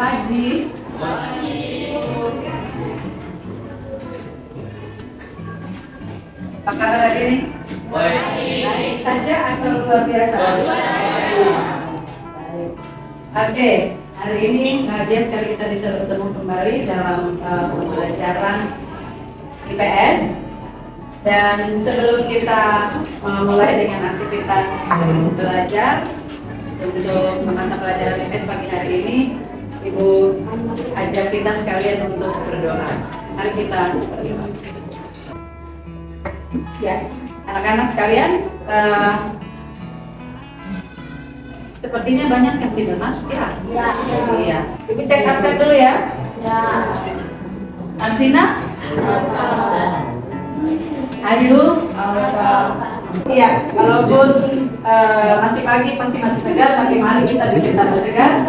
Pagi. Apa kabar hari ini? Baik saja atau luar biasa? Oke, hari ini bahagia sekali kita bisa bertemu kembali dalam pembelajaran IPS. Dan sebelum kita mulai dengan aktivitas belajar untuk mata pelajaran IPS pagi hari ini, Ibu ajak kita sekalian untuk berdoa. Mari kita berdoa. Ya, anak-anak sekalian, sepertinya banyak yang tidak masuk ya. Iya. Ibu cek absen dulu ya. Arsina? Ayu? Iya, walaupun masih pagi pasti masih segar, tapi mari kita bikin tambah segar.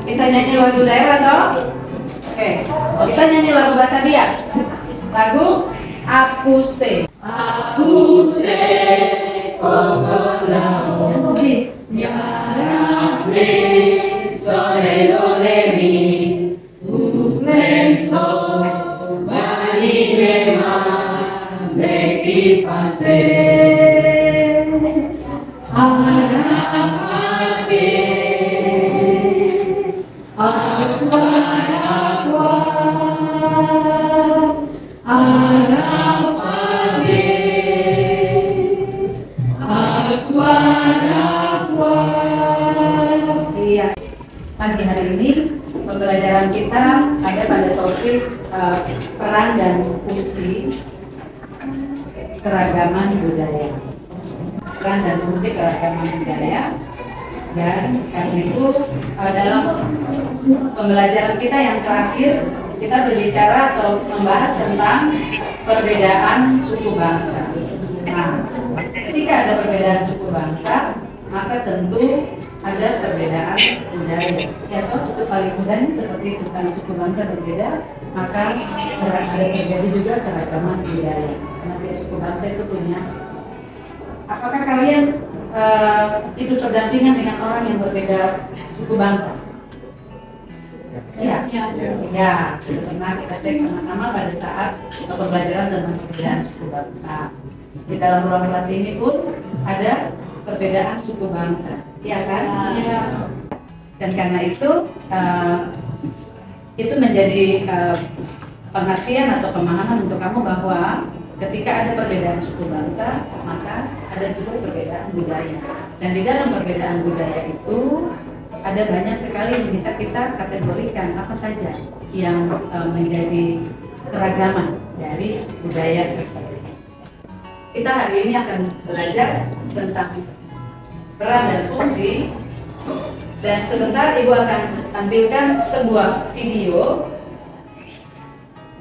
Bisa nyanyi lagu daerah toh? Oke, kita nyanyi lagu bahasa dia. Lagu Aku Se. Aku se kokolau Yarabe sore sore mi Uflenso Bani mema Beki fase Arabe Aswayakwa Iya. Pagi hari ini pembelajaran kita ada pada topik peran dan fungsi keragaman budaya. Peran dan fungsi keragaman budaya. Dan karena itu dalam pembelajaran kita yang terakhir kita berbicara atau membahas tentang perbedaan suku bangsa. Nah, ketika ada perbedaan suku bangsa, maka tentu ada perbedaan budaya. Ya toh, itu paling mudah seperti itu, kalau suku bangsa berbeda, maka ada terjadi juga keragaman budaya. Karena tiap suku bangsa itu punya. Apakah kalian hidup berdampingan dengan orang yang berbeda suku bangsa? Ya, sudah pernah kita cek sama-sama pada saat pembelajaran tentang perbedaan suku bangsa. Di dalam ruang kelas ini pun ada perbedaan suku bangsa, ya kan? Ya. Dan karena itu menjadi pengertian atau pemahaman untuk kamu bahwa ketika ada perbedaan suku bangsa, maka ada juga perbedaan budaya. Dan di dalam perbedaan budaya itu ada banyak sekali yang bisa kita kategorikan apa saja yang menjadi keragaman dari budaya tersebut. Kita hari ini akan belajar tentang peran dan fungsi, dan sebentar Ibu akan tampilkan sebuah video.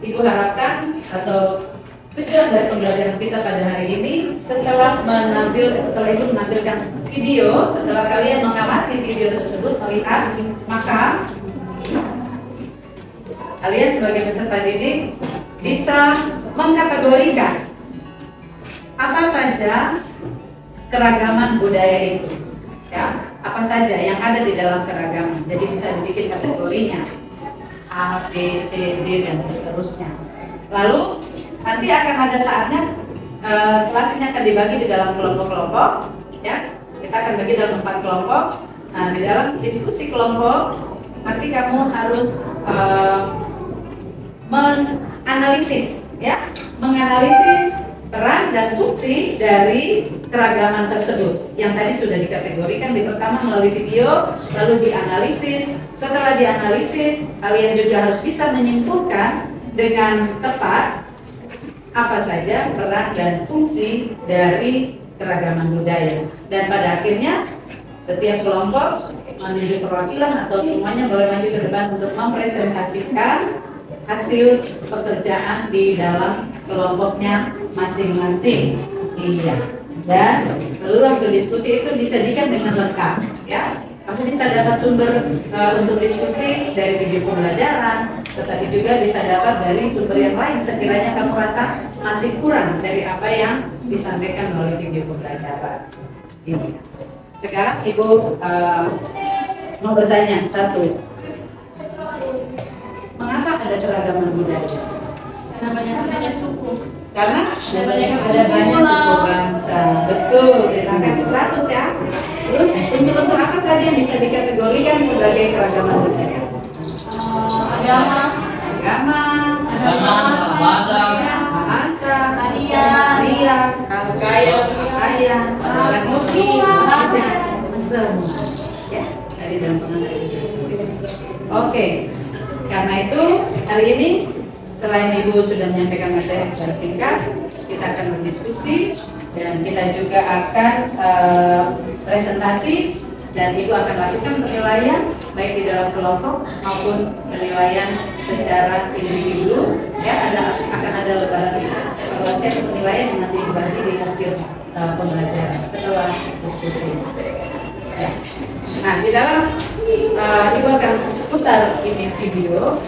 Ibu harapkan atau tujuan dari pembelajaran kita pada hari ini, setelah Ibu menampilkan video, setelah kalian mengamati video tersebut, melihat, maka kalian sebagai peserta didik bisa mengkategorikan apa saja keragaman budaya itu, ya, apa saja yang ada di dalam keragaman. Jadi bisa dibikin kategorinya A, B, C, D dan seterusnya. Lalu nanti akan ada saatnya kelas ini akan dibagi di dalam kelompok-kelompok, ya. Kita akan bagi dalam 4 kelompok. Nah, di dalam diskusi kelompok nanti kamu harus menganalisis, ya, menganalisis peran dan fungsi dari keragaman tersebut yang tadi sudah dikategorikan di pertama melalui video, lalu dianalisis. Setelah dianalisis, kalian juga harus bisa menyimpulkan dengan tepat apa saja peran dan fungsi dari keragaman budaya. Dan pada akhirnya setiap kelompok menunjuk perwakilan atau semuanya boleh maju ke depan untuk mempresentasikan hasil pekerjaan di dalam kelompoknya masing-masing. Iya. Dan seluruh hasil diskusi itu disajikan dengan lengkap, ya. Kamu bisa dapat sumber untuk diskusi dari video pembelajaran, tetapi juga bisa dapat dari sumber yang lain sekiranya kamu rasa masih kurang dari apa yang disampaikan melalui video pembelajaran. Ini. Sekarang Ibu mau bertanya satu. ada keragaman budaya? Karena banyak suku. Karena ada banyak suku bangsa. Betul, terima kasih 100 ya. Terus unsur-unsur apa saja yang bisa dikategorikan sebagai keragaman budaya? Agama, bahasa, tarian, pakaian, musik, semua. Ya, dari dalam pengantar. Oke, karena itu hari ini selain Ibu sudah menyampaikan materi secara singkat, kita akan berdiskusi dan kita juga akan presentasi dan Ibu akan lakukan penilaian baik di dalam kelompok maupun penilaian secara individu. Ya, akan ada lebaran evaluasi atau penilaian yang nanti Ibu bagi di akhir pembelajaran setelah diskusi. Ya. Nah, di dalam Ibu akan putar ini video.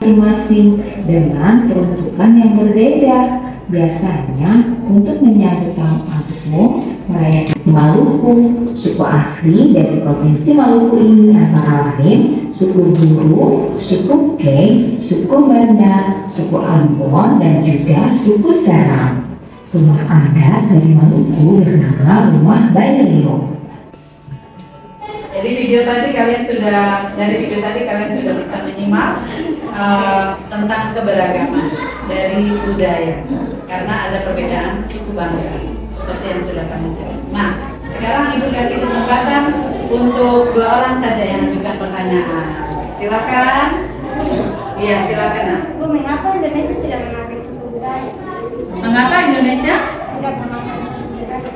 Masing-masing dengan peruntukan yang berbeda. Biasanya untuk menyambut tahun agung merayakan Maluku, suku asli dari provinsi Maluku ini antara lain suku Buru, suku Kei, suku Banda, suku Ambon, dan juga suku Seram. Rumah adat dari Maluku bernama Rumah Baileo. Dari video tadi kalian sudah bisa menyimak tentang keberagaman dari budaya karena ada perbedaan suku bangsa seperti yang sudah kami jawab. Nah, sekarang Ibu kasih kesempatan untuk 2 orang saja yang mengajukan pertanyaan. Silakan. Iya, silakan. Bu, mengapa Indonesia tidak memakai suku budaya? Mengapa Indonesia Tidak memakai suku budaya?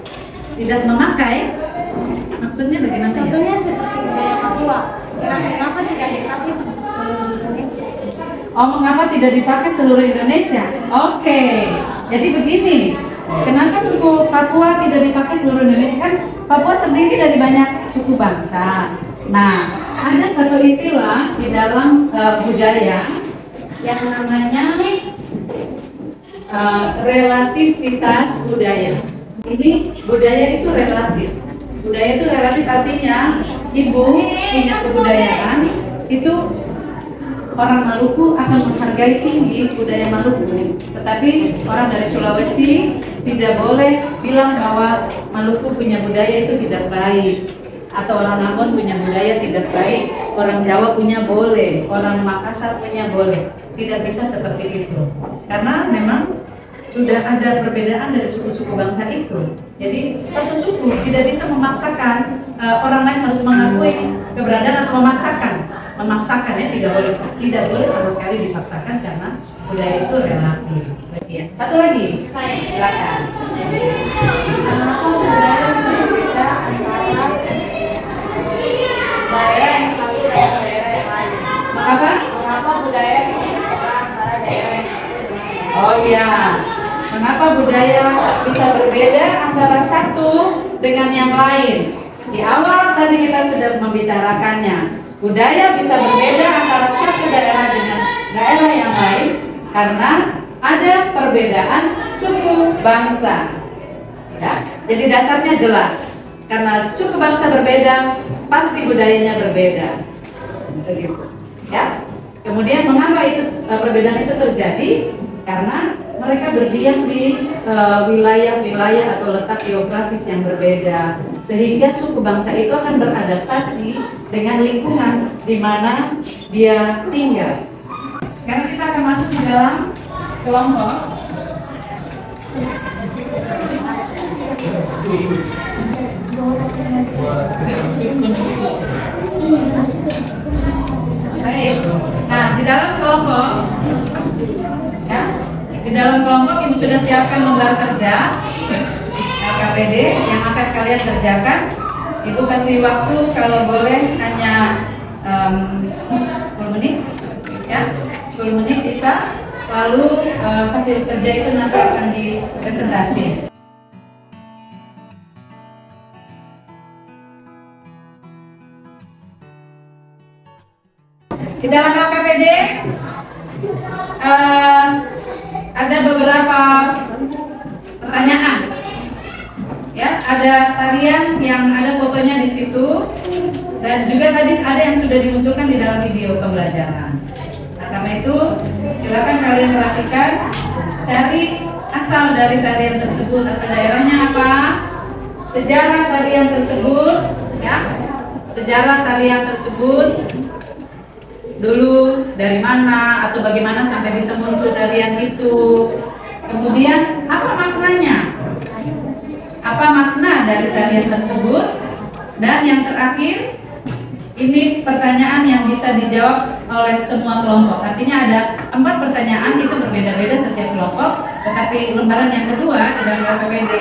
tidak memakai? Maksudnya bagaimana? Contohnya seperti budaya Papua. Mengapa tidak dipakai seluruh Indonesia? Oh, mengapa tidak dipakai seluruh Indonesia? Oke, jadi begini. Kenapa suku Papua tidak dipakai seluruh Indonesia? Kan Papua terdiri dari banyak suku bangsa. Nah, ada satu istilah di dalam budaya yang namanya relativitas budaya. Ini budaya itu relatif. Budaya itu relatif artinya Ibu punya kebudayaan itu orang Maluku akan menghargai tinggi budaya Maluku, tetapi orang dari Sulawesi tidak boleh bilang bahwa Maluku punya budaya itu tidak baik, atau orang Ambon punya budaya tidak baik, orang Jawa punya boleh, orang Makassar punya boleh. Tidak bisa seperti itu, karena memang sudah ada perbedaan dari suku-suku bangsa itu. Jadi satu suku tidak bisa memaksakan orang lain harus mengakui keberadaan atau memaksakan ya, tidak boleh sama sekali dipaksakan karena budaya itu relatif. Ya. Satu lagi, silakan. Mengapa budaya berbeda antara daerah yang satu dan daerah yang lain? Mengapa budaya berbeda antara daerah yang satu? Oh iya. Mengapa budaya bisa berbeda antara satu dengan yang lain? Di awal tadi kita sudah membicarakannya. Budaya bisa berbeda antara satu daerah dengan daerah yang lain karena ada perbedaan suku bangsa. Ya, jadi dasarnya jelas. Karena suku bangsa berbeda, pasti budayanya berbeda. Begitu. Ya. Kemudian mengapa itu perbedaan itu terjadi? Karena mereka berdiam di wilayah-wilayah atau letak geografis yang berbeda, sehingga suku bangsa itu akan beradaptasi dengan lingkungan di mana dia tinggal. Karena kita akan masuk di dalam kelompok. Baik. Nah, di dalam kelompok, ya, di dalam kelompok Ibu sudah siapkan lembar kerja LKPD yang akan kalian kerjakan. Ibu kasih waktu kalau boleh hanya 10 menit, ya, 10 menit bisa. Lalu hasil kerja itu nanti akan dipresentasi. Di dalam LKPD ada beberapa pertanyaan Ya, ada tarian yang ada fotonya di situ, dan juga tadi ada yang sudah dimunculkan di dalam video pembelajaran. Nah, karena itu silakan kalian perhatikan, cari asal dari tarian tersebut, asal daerahnya apa, sejarah tarian tersebut, ya, sejarah tarian tersebut dulu dari mana atau bagaimana sampai bisa muncul tarian itu. Kemudian apa maknanya? Apa makna dari tarian tersebut? Dan yang terakhir, ini pertanyaan yang bisa dijawab oleh semua kelompok. Artinya ada 4 pertanyaan, itu berbeda-beda setiap kelompok. Tetapi lembaran yang kedua di dalam LKPD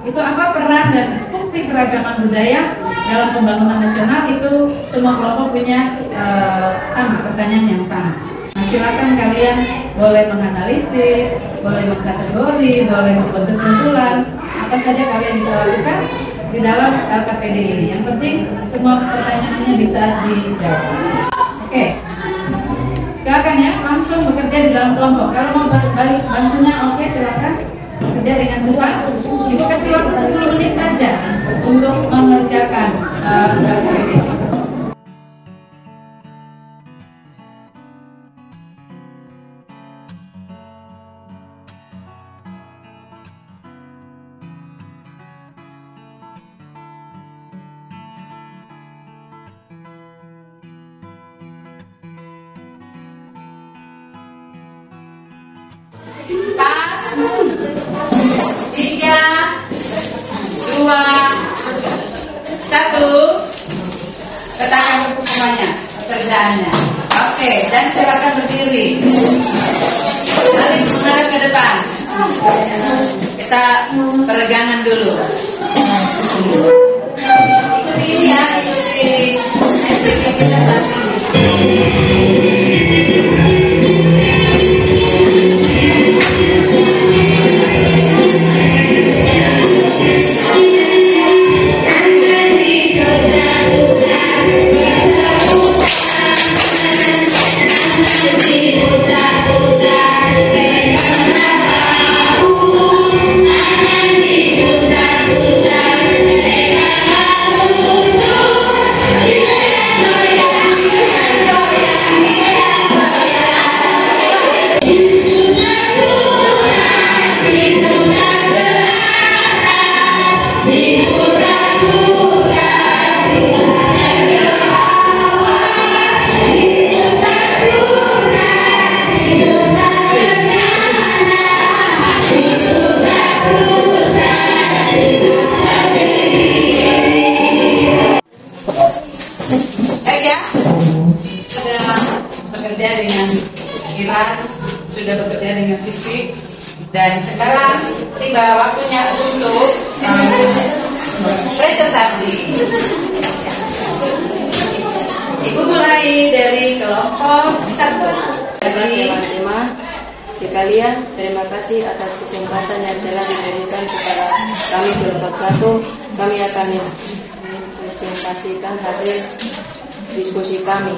itu apa peran dan fungsi keragaman budaya dalam pembangunan nasional, itu semua kelompok punya sama, pertanyaan yang sama. Nah, silakan kalian boleh menganalisis, boleh mengkategori, boleh membuat kesimpulan, apa saja kalian bisa lakukan di dalam LKPD ini. Yang penting semua pertanyaannya bisa dijawab. Oke, silakan ya, langsung bekerja di dalam kelompok. Kalau mau balik bantunya, oke, silakan kerja dengan cepat. Ibu kasih waktu 10 menit saja untuk mengerjakan LKPD. Empat, 3, 2, 1. Katakan semuanya pekerjaannya. Oke, dan silakan berdiri. Balik menghadap ke depan. Kita peregangan dulu. Ikuti ini ya, ikuti SPP kita saat ini. Sudah bekerja dengan fisik, dan sekarang tiba waktunya untuk presentasi. Ibu mulai dari kelompok 1. Teman-teman sekalian, terima kasih atas kesempatan yang telah diberikan kepada kami kelompok 1. Kami akan mempresentasikan hasil diskusi kami.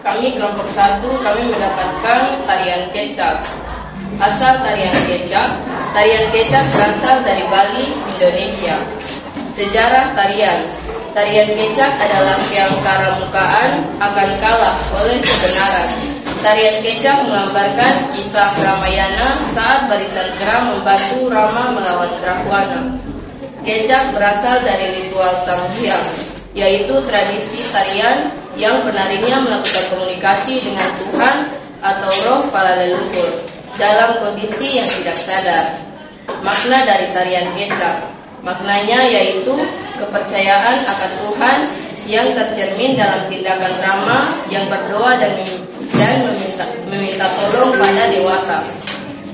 Kami kelompok 1, kami mendapatkan tarian kecak. Asal tarian kecak berasal dari Bali, Indonesia. Sejarah tarian kecak adalah keangkaramukaan akan kalah oleh kebenaran. Tarian kecak menggambarkan kisah Ramayana saat barisan kera membantu Rama melawan Rahwana. Kecak berasal dari ritual Sang Hyang, yaitu tradisi tarian yang penarinya melakukan komunikasi dengan Tuhan atau roh para leluhur dalam kondisi yang tidak sadar. Makna dari tarian kecak, maknanya yaitu kepercayaan akan Tuhan yang tercermin dalam tindakan Rama yang berdoa dan meminta tolong pada dewata.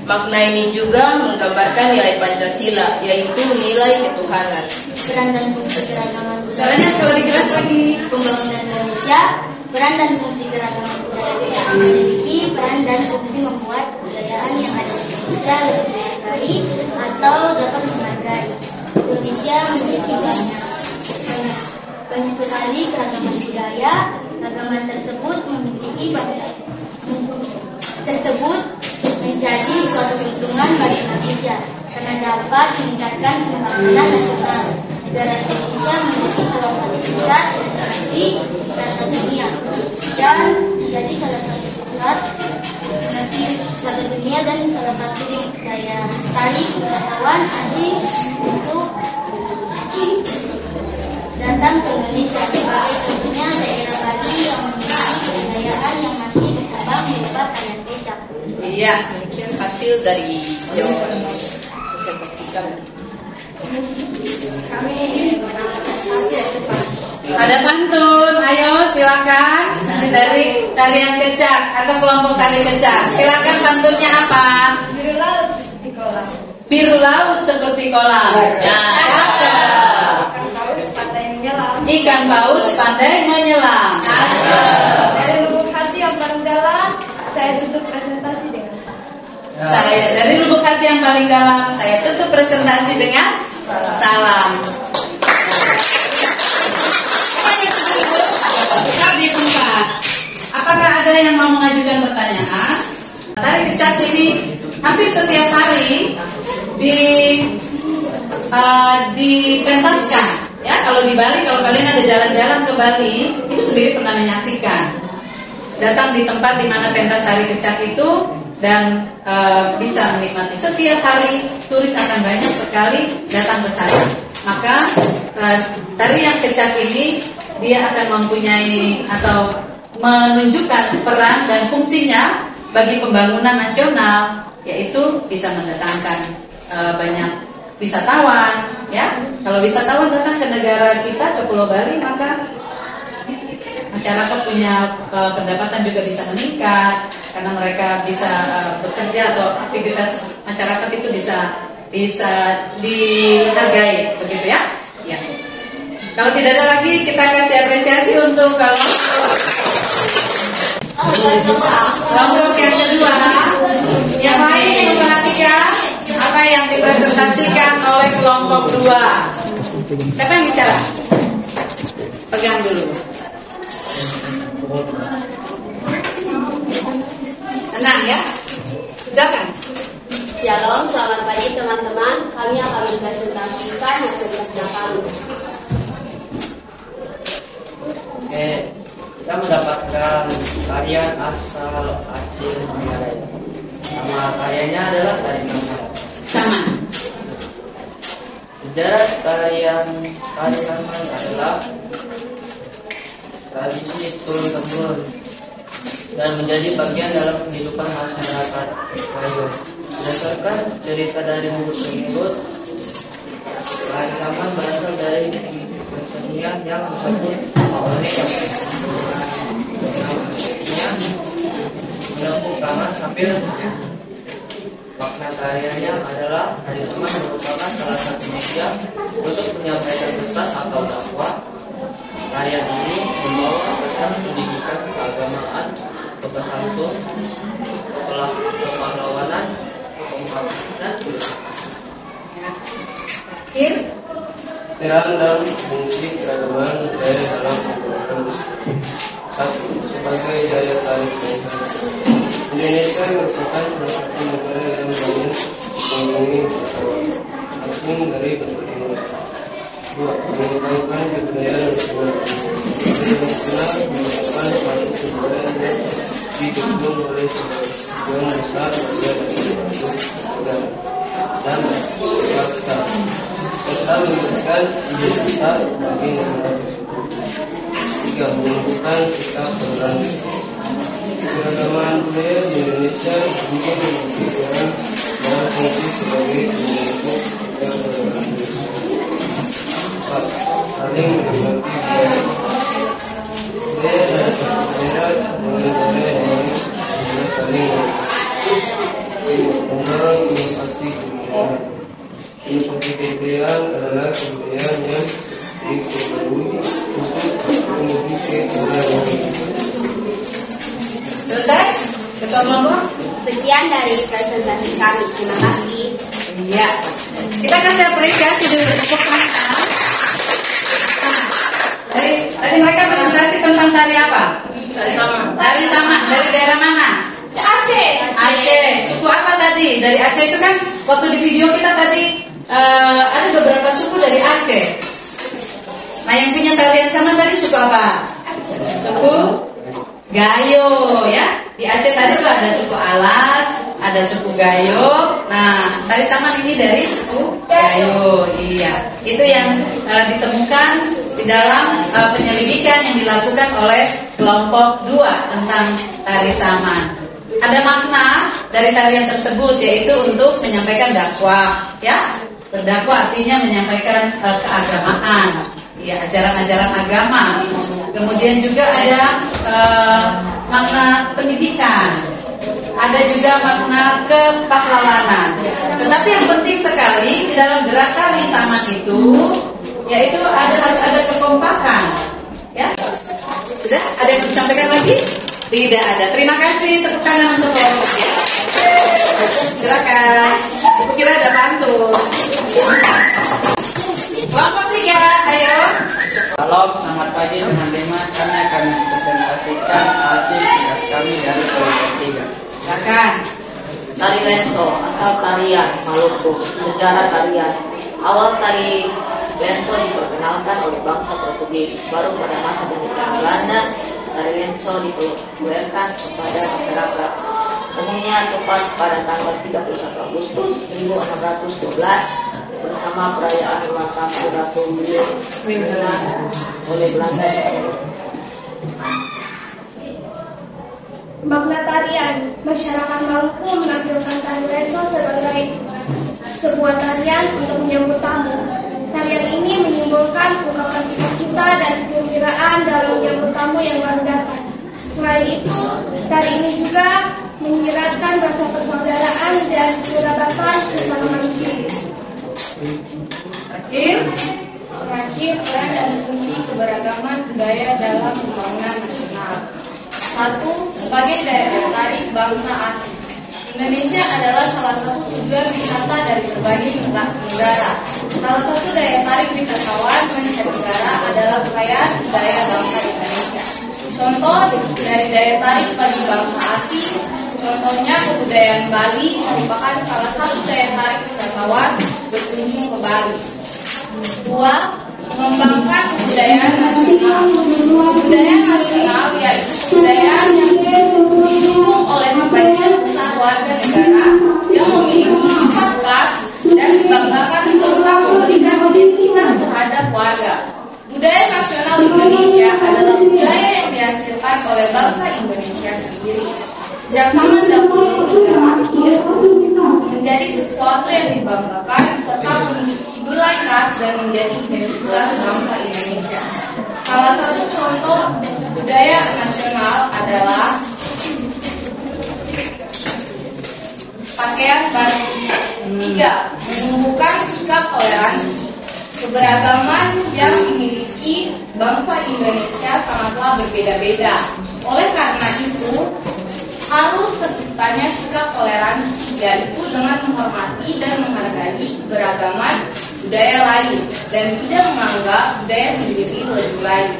Makna ini juga menggambarkan nilai Pancasila, yaitu nilai ketuhanan. Peran dan fungsi keragaman Soalnya kalau dijelas lagi. pembangunan Indonesia, peran dan fungsi keragaman budaya yang memiliki peran dan fungsi membuat kebudayaan yang ada di Indonesia lebih dihargai atau dapat menghargai. Indonesia memiliki banyak sekali keragaman budaya. Keragaman tersebut memiliki banyak menjadi suatu keuntungan bagi Indonesia karena dapat meningkatkan pembangunan nasional. Negara Indonesia menjadi salah satu pusat destinasi wisata dunia dan menjadi salah satu pusat destinasi wisata dunia dan salah satu daya tarik wisatawan asing untuk datang ke Indonesia. Sebagai contohnya daerah Bali yang memiliki kebudayaan yang masih berkembang berupa tarian kecap. Iya, demikian hasil dari jawaban presentasikan. Ada pantun, ayo silakan dari tarian kecak atau kelompok tari kecak. Silakan pantunnya apa? Biru laut seperti kolam. Biru laut seperti kolam. Ikan paus pandai menyelam. Ikan paus pandai menyelam. Dari lubuk hati yang paling dalam, saya tutup presentasi dengan Dari lubuk hati yang paling dalam, saya tutup presentasi dengan salam. Tetap di tempat. Apakah ada yang mau mengajukan pertanyaan? Tari kecak ini hampir setiap hari dipentaskan. Ya, kalau di Bali, kalau kalian ada jalan-jalan ke Bali, ibu sendiri pernah menyaksikan. Datang di tempat di mana pentas tari kecak itu dan bisa menikmati. Setiap hari turis akan banyak sekali datang ke sana. Maka tarian kecak ini dia akan mempunyai atau menunjukkan peran dan fungsinya bagi pembangunan nasional, yaitu bisa mendatangkan banyak wisatawan. Ya, kalau wisatawan datang ke negara kita, ke Pulau Bali, maka masyarakat punya pendapatan juga bisa meningkat karena mereka bisa bekerja atau aktivitas masyarakat itu bisa dihargai, begitu ya? Ya. Kalau tidak ada lagi, kita kasih apresiasi untuk kelompok yang kedua. Yang lain yang memperhatikan apa yang dipresentasikan oleh kelompok 2. Siapa yang bicara? Pegang dulu. Tenang ya. Silakan. Shalom, selamat pagi teman-teman. Kami akan mempresentasikan hasil kerja kami. Oke, kita mendapatkan tarian asal Aceh Tenggara. Nama karyanya adalah tari saman. Saman. Sejarah tarian tari saman adalah tradisi turun-temurun dan menjadi bagian dalam kehidupan masyarakat Melayu. Berdasarkan cerita dari buku tersebut, tari saman berasal dari kesenian yang disebut maonek, yang menempuh tangan sambil makna tariannya adalah tari saman merupakan salah satu media untuk menyampaikan pesan atau dakwah. Tarian ini membawa pesan pendidikan keagamaan, sopan santun, kepahlawanan, kekompakan, dan peran dan fungsi keragaman budaya dalam pembangunan. 1. Sebagai daya tarik bangsa, Indonesia merupakan salah satu negara yang banyak mengunjungi wisatawan asing dari berbagai negara. 2. Mengembangkan kebudayaan nasional. Indonesia merupakan suatu kebudayaan yang didukung oleh sebagian besar warga negara dan fakta serta memberikan identitas bagi negara tersebut. 3. Menumbuhkan sikap toleransi. Keragaman budaya di Indonesia juga memiliki peran dan fungsi sebagai pembentuk sikap toleransi. 4. Saling menghormati budaya. Budaya dari satu daerah dengan budaya yang lain juga saling mendorong inovasi kebudayaan. Inovasi kebudayaan adalah kebudayaan yang diperbarui untuk mengikuti kebudayaan. Selesai? Ketua kelompok? Sekian dari presentasi kami. Terima kasih. Iya. Kita kasih apresiasi dulu tepuk tangan. Tadi mereka presentasi tentang tari apa? Tari saman. Tari saman. Dari daerah mana? Aceh. Aceh. Suku apa tadi? Dari Aceh itu kan waktu di video kita tadi ada beberapa suku dari Aceh. Nah, yang punya tarian sama tadi suku apa? Suku Gayo, ya. Di Aceh tadi tuh ada suku Alas, ada suku Gayo. Nah, tari saman ini dari suku Gayo. Iya. Itu yang ditemukan di dalam penyelidikan yang dilakukan oleh kelompok 2 tentang tari saman. Ada makna dari tarian tersebut, yaitu untuk menyampaikan dakwah, ya. Berdakwah artinya menyampaikan keagamaan, ya, ajaran-ajaran agama. Kemudian juga ada makna pendidikan, ada juga makna kepahlawanan. Tetapi yang penting sekali di dalam gerak tari saman itu, yaitu harus ada kekompakan, ya. Sudah ada yang disampaikan lagi? Tidak ada. Terima kasih, tepuk tangan untuk kelompoknya. Silakan. Aku kira ada pantun. Kelompok 3, ayo. Halo, selamat pagi teman-teman. Kami akan presentasikan hasil tugas kami dari kelompok 3. Silakan. Tari lenso, asal tarian Maluku, sejarah tarian. Awal tari lenso diperkenalkan oleh bangsa Portugis. Baru pada masa penjajahan Belanda, tari lenso dipopulerkan kepada masyarakat. Umumnya tepat pada tanggal 31 Agustus 1612 bersama perayaan ulang tahun Ratu Wilhelmina oleh Belanda. Makna tarian, masyarakat Maluku menampilkan tari lenso sebagai sebuah tarian untuk menyambut tamu. Tarian ini menyimbolkan ungkapan sukacita dan kegembiraan dalam menyambut tamu yang baru datang. Selain itu, tari ini juga menyiratkan rasa persaudaraan dan kekerabatan sesama manusia. Terakhir, peran dan fungsi keberagaman budaya dalam pembangunan nasional. 1. Sebagai daya tarik bangsa asing, Indonesia adalah salah satu tujuan wisata dari berbagai negara. Salah satu daya tarik wisatawan mancanegara adalah kekayaan budaya bangsa Indonesia. Contoh dari daya tarik bagi bangsa asing, contohnya kebudayaan Bali merupakan salah satu daya tarik wisatawan berkunjung ke Bali. 2. Mengembangkan kebudayaan nasional. Kebudayaan nasional yaitu kebudayaan yang didukung oleh sebagian besar warga negara yang memiliki sifat khas dan dibanggakan serta memberikan identitas terhadap warga. Budaya nasional Indonesia adalah budaya yang dihasilkan oleh bangsa Indonesia sendiri. Sejak zaman dahulu hingga akhir menjadi sesuatu yang dibanggakan serta memiliki nilai khas dan menjadi identitas bangsa Indonesia. Salah satu contoh budaya nasional adalah pakaian batik. 3. Menumbuhkan sikap toleransi. Keberagaman yang dimiliki bangsa Indonesia sangatlah berbeda-beda. Oleh karena itu, harus terciptanya sikap toleransi, yaitu dengan menghormati dan menghargai keberagaman budaya lain dan tidak menganggap budaya sendiri lebih baik.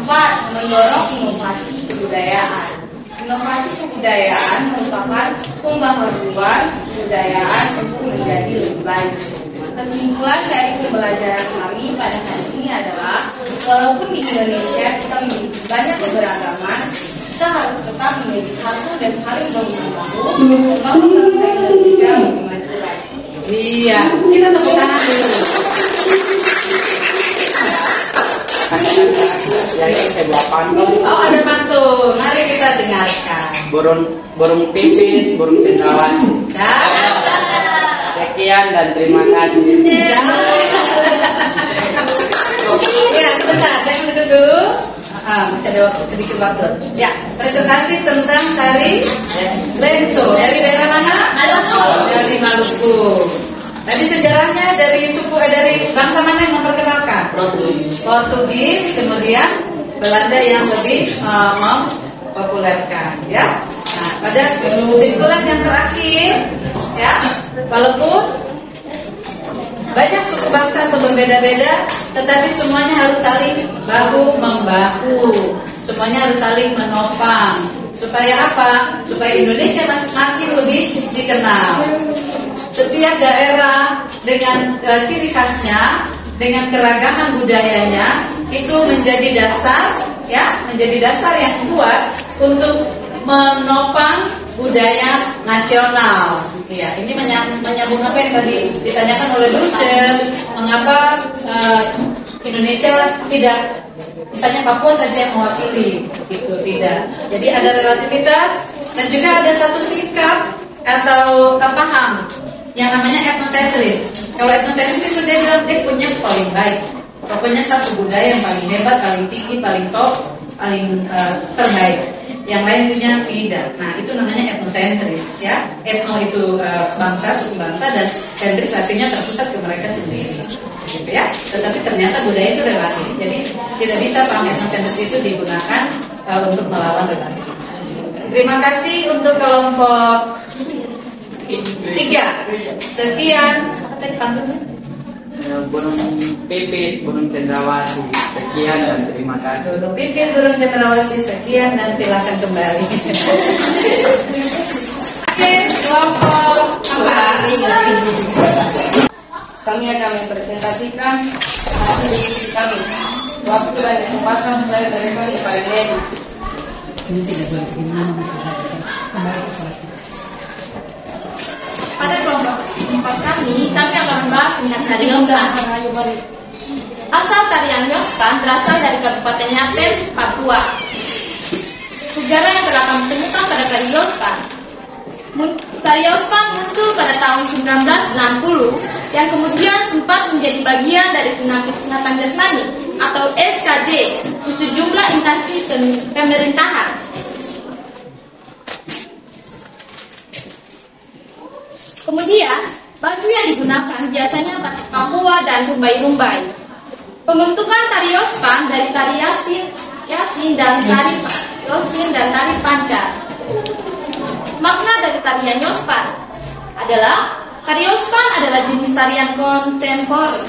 4. Mendorong inovasi kebudayaan. Inovasi kebudayaan merupakan pembaharuan kebudayaan untuk menjadi lebih baik. Kesimpulan dari pembelajaran kami pada hari ini adalah, walaupun di Indonesia kita memiliki banyak keberagaman, kita harus tetap menjadi satu dan saling membantu membangun bangsa Indonesia lebih maju lagi. Iya, kita tepuk tangan dulu. Jadi sebuah pantun. Oh, ada pantun. Mari kita dengarkan. Burung pipit, burung cendrawasih. Sekian dan terima kasih. Ya, sebentar, saya duduk dulu. Masih ada sedikit waktu. Ya, presentasi tentang tari lenso. Dari daerah mana? Maluku. Dari Maluku. Tadi sejarahnya dari suku dari bangsa mana yang memperkenalkan? Portugis, kemudian Belanda yang lebih mempopulerkan, ya. Nah, pada kesimpulan yang terakhir, ya, walaupun banyak suku bangsa atau berbeda-beda, tetapi semuanya harus saling bahu membahu. Semuanya harus saling menopang. Supaya apa? Supaya Indonesia makin lebih dikenal. Setiap daerah dengan ciri khasnya, dengan keragaman budayanya, itu menjadi dasar, ya, menjadi dasar yang kuat untuk menopang budaya nasional. Ya, ini menyambung apa yang tadi ditanyakan oleh Dulce, mengapa Indonesia tidak, misalnya Papua saja yang mewakili, gitu, tidak. Jadi ada relativitas dan juga ada satu sikap atau paham yang namanya etnosentris. Kalau etnosentris itu dia bilang dia punya paling baik, pokoknya satu budaya yang paling hebat, paling tinggi, paling top, paling terbaik. Yang lain punya tidak. Nah, itu namanya etnosentris, ya. Etno itu bangsa, suku bangsa, dan sentris artinya terpusat ke mereka sendiri, gitu ya. Tetapi ternyata budaya itu relatif. Jadi tidak bisa paham etnosentris itu digunakan untuk melawan relativitas. Terima kasih untuk kelompok 3. Sekian. Apa tadi panggilnya? Gunung Pipit, Gunung Cendrawasih. Sekian dan terima kasih. Gunung Pipit, Gunung Cendrawasih. Sekian dan silakan kembali. Oke, kelompok 4. Kami akan mempresentasikan hasil diskusi kami. Waktu dan kesempatan saya berikan kepada Nedi. Pada kelompok 4 kami akan membahas tentang tari Yospan. Asal tarian Yospan berasal dari Kabupaten Yapen, Papua. Sejarah yang telah kami temukan pada tari Yospan. Tari Yospan muncul pada tahun 1960 yang kemudian sempat menjadi bagian dari senam kesehatan jasmani atau SKJ di sejumlah instansi pemerintahan. Kemudian, baju yang digunakan biasanya batik Papua dan rumbai-rumbai. Pembentukan tari Yospan dari tari Yasin dan tari Pancar. Makna dari tarian Yospan adalah tari Yospan adalah jenis tarian kontemporer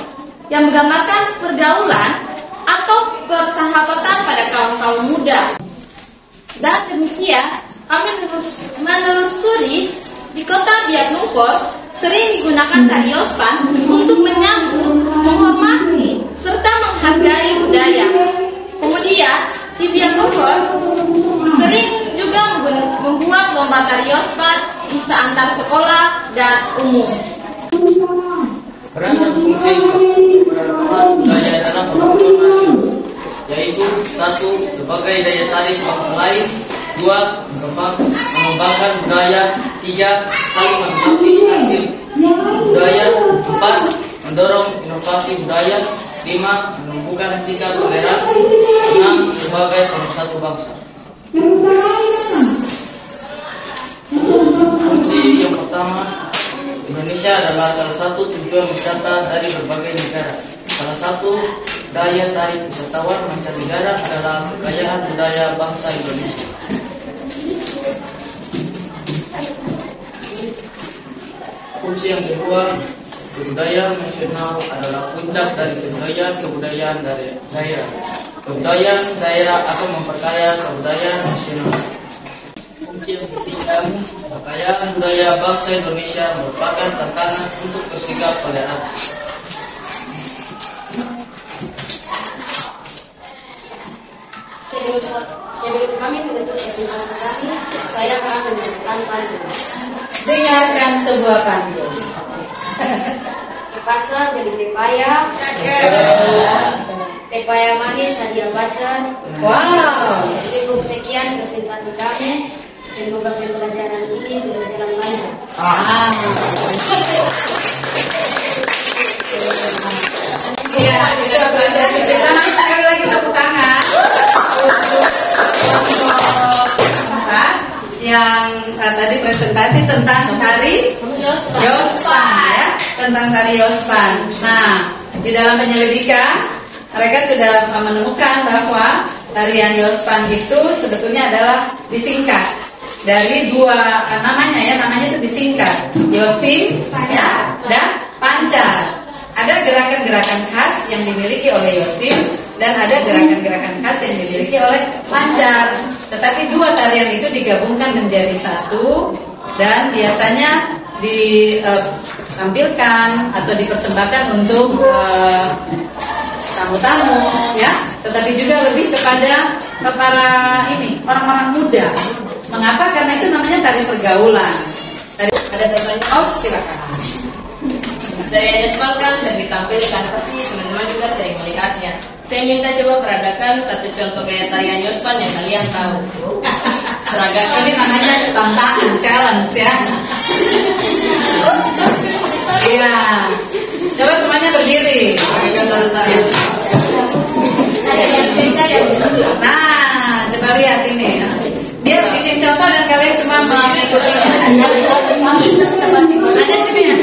yang menggambarkan pergaulan atau persahabatan pada kaum muda. Dan demikian, kami menelusuri di kota Biak Numfor sering digunakan tari Yospan untuk menyambut, menghormati, serta menghargai budaya. Kemudian di Biak Numfor sering juga membuat lomba tari Yospan bisa antar sekolah dan umum. Peran dan fungsi budaya dalam pembangunan nasional, yaitu 1. Sebagai daya tarik bangsa lain, 2. Mengembangkan budaya, 3. Saling melengkapi hasil budaya, 4. Mendorong inovasi budaya, 5. Menumbuhkan sikap toleransi, 6. Sebagai pemersatu bangsa. Fungsi yang pertama, Indonesia adalah salah satu tujuan wisata dari berbagai negara. Salah satu daya tarik wisatawan mancanegara adalah kekayaan budaya bangsa Indonesia. Fungsi yang kedua, budaya nasional adalah puncak dari kebudayaan dari daerah. Kebudayaan daerah akan memperkaya kebudayaan nasional. Fungsi yang ketiga, kekayaan budaya bangsa Indonesia merupakan tantangan untuk bersikap toleransi. Sebelum kami menutup presentasi kami, saya akan menunjukkan pantun. Dengarkan sebuah pantun. Ke pasar beli pepaya, pepaya manis hadiah pacar. Wow. Cukup sekian presentasi kami. Semoga pembelajaran ini berjalan lancar. Ya, kita sekali lagi tepuk tangan yang tadi presentasi tentang tari Yospan, ya, tentang tari Yospan. Nah, di dalam penyelidikan mereka sudah menemukan bahwa tarian Yospan itu sebetulnya adalah disingkat dari dua namanya itu disingkat, Yosim, ya, dan Pancar. Ada gerakan-gerakan khas yang dimiliki oleh Yosim dan ada gerakan-gerakan khas yang dimiliki oleh lancar. Tetapi dua tarian itu digabungkan menjadi satu dan biasanya ditampilkan atau dipersembahkan untuk tamu-tamu, ya. Tetapi juga lebih kepada para orang-orang muda. Mengapa? Karena itu namanya tari pergaulan. Ada gambarnya? Oh, silakan. Tarian Yospan kan sering ditampilkan, pasti teman-teman juga sering melihatnya. Saya minta coba peragakan satu contoh gaya tarian Yospan yang kalian tahu. Peragakan. Ini namanya tantangan, challenge ya. Iya. Coba semuanya berdiri. Nah, coba lihat ini. Dia bikin contoh dan kalian semua mengikutinya. Ada sini ya?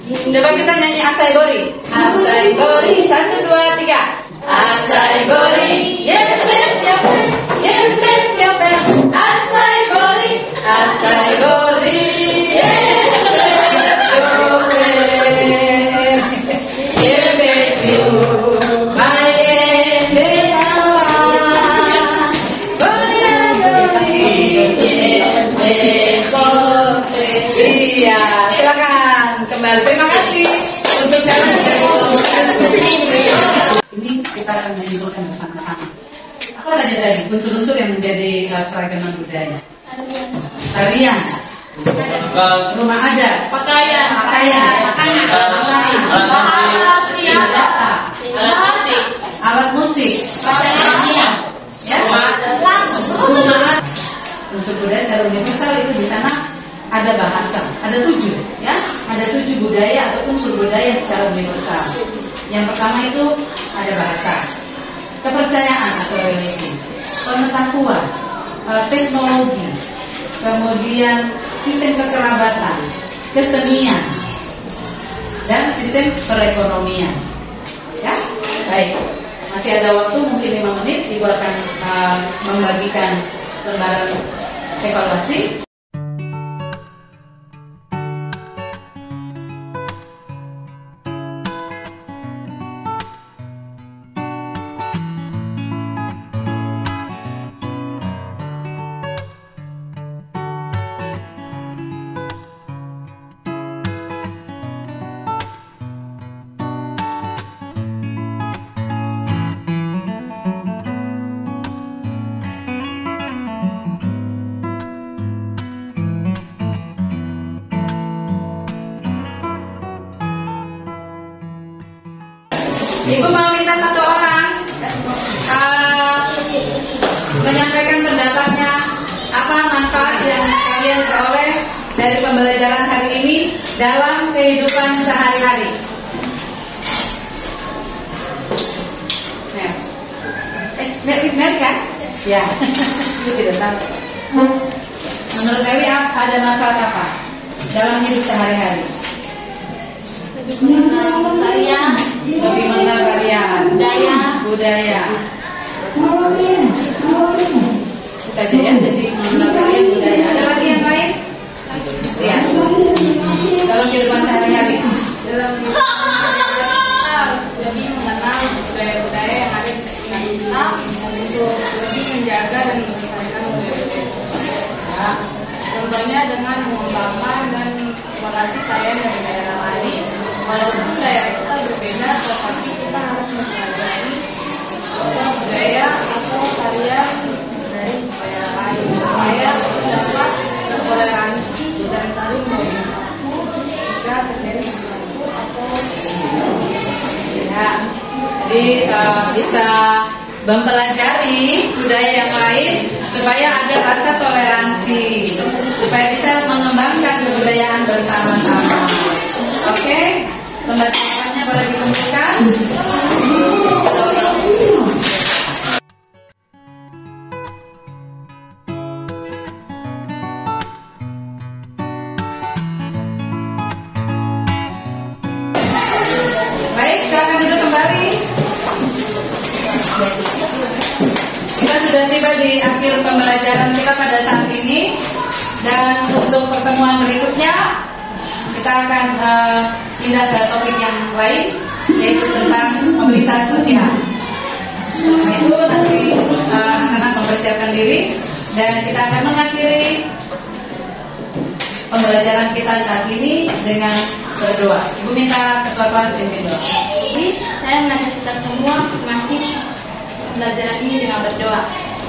Coba kita nyanyi Asai Gori. Asai Gori, 1, 2, 3. Asai Gori, yepet yopet, yepet yopet. Asai Gori, Asai Gori, yepet yopet, yepet yopet. Mayende awan, Gori Gori, yepet yopet. Iya, silakan kembali. Terima kasih untuk jalan ini kita akan menyimpulkan bersama-sama. Apa saja tadi unsur-unsur yang menjadi keragaman budaya? Tarian, rumah adat, pakaian, alat musik, ya, unsur budaya secara universal itu di sana ada bahasa, ada 7, ya, ada 7 budaya atau unsur budaya secara universal. Yang pertama itu ada bahasa, kepercayaan atau religi, pengetahuan, teknologi, kemudian sistem kekerabatan, kesenian, dan sistem perekonomian. Ya, baik. Masih ada waktu mungkin 5 menit. Ibu akan membagikan lembaran evaluasi. Ibu mau minta satu orang menyampaikan pendapatnya, apa manfaat yang kalian peroleh dari pembelajaran hari ini dalam kehidupan sehari-hari. Mary kan? Ya, itu tidak tahu. Menurut Mary ada manfaat apa dalam hidup sehari-hari? Lebih mengenal tarian, budaya. Bisa aja ya, jadi mengenal tarian, budaya. Ada lagi yang lain? Ya. Dalam kehidupan sehari-hari. Dalam kita harus lebih mengenal budaya-budaya yang ada di sekitar kita untuk lebih menjaga dan melestarikan budaya-budaya. Ya. Contohnya dengan mengembangkan dan melatih tarian dari daerah lain. Walaupun daerah kita berbeda, tetapi kita harus mempelajari budaya atau tarian dari daerah lain supaya dapat bertoleransi dan saling membantu jika terjadi sesuatu atau ya. Jadi bisa mempelajari budaya yang lain supaya ada rasa toleransi, supaya bisa mengembangkan kebudayaan bersama-sama. Oke, pembacanya boleh dikumpulkan. Baik, silakan duduk kembali. Kita sudah tiba di akhir pembelajaran kita pada saat ini, dan untuk pertemuan berikutnya kita akan pindah ke topik yang lain, yaitu tentang mobilitas sosial. Itu nanti anak-anak mempersiapkan diri dan kita akan mengakhiri pembelajaran kita saat ini dengan berdoa. Ibu minta ketua kelas pimpin doa. Jadi saya mengajak kita semua mengakhiri pembelajaran ini dengan berdoa.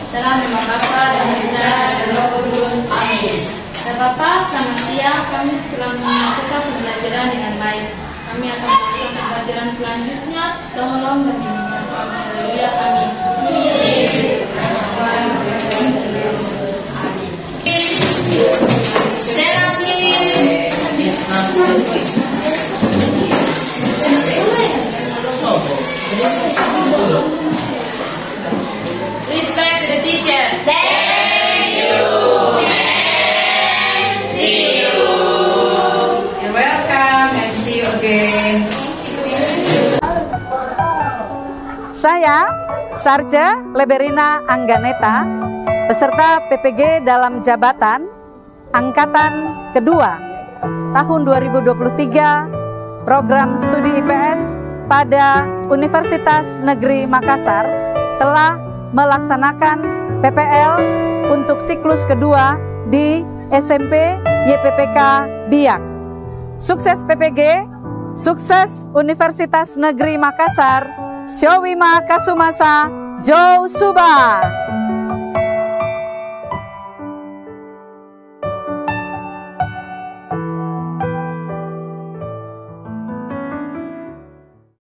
Dalam nama Bapa dan Putra dan Roh Kudus. Amin. Dan Bapa, selamat siang. Kami setelah melakukan pembelajaran dengan baik. Kami akan melakukan pembelajaran selanjutnya. Tolong dan bimbing kami. Haleluya. Amin. Respect to the teacher. Thank you and see you. You're welcome and see you again. Saya, Sarja Leberina Angganeta, peserta PPG dalam jabatan Angkatan Kedua tahun 2023 Program Studi IPS pada Universitas Negeri Makassar telah melaksanakan PPL untuk siklus kedua di SMP YPPK Biak. Sukses PPG, sukses Universitas Negeri Makassar, Syowima Kasumasa, Jo Suba.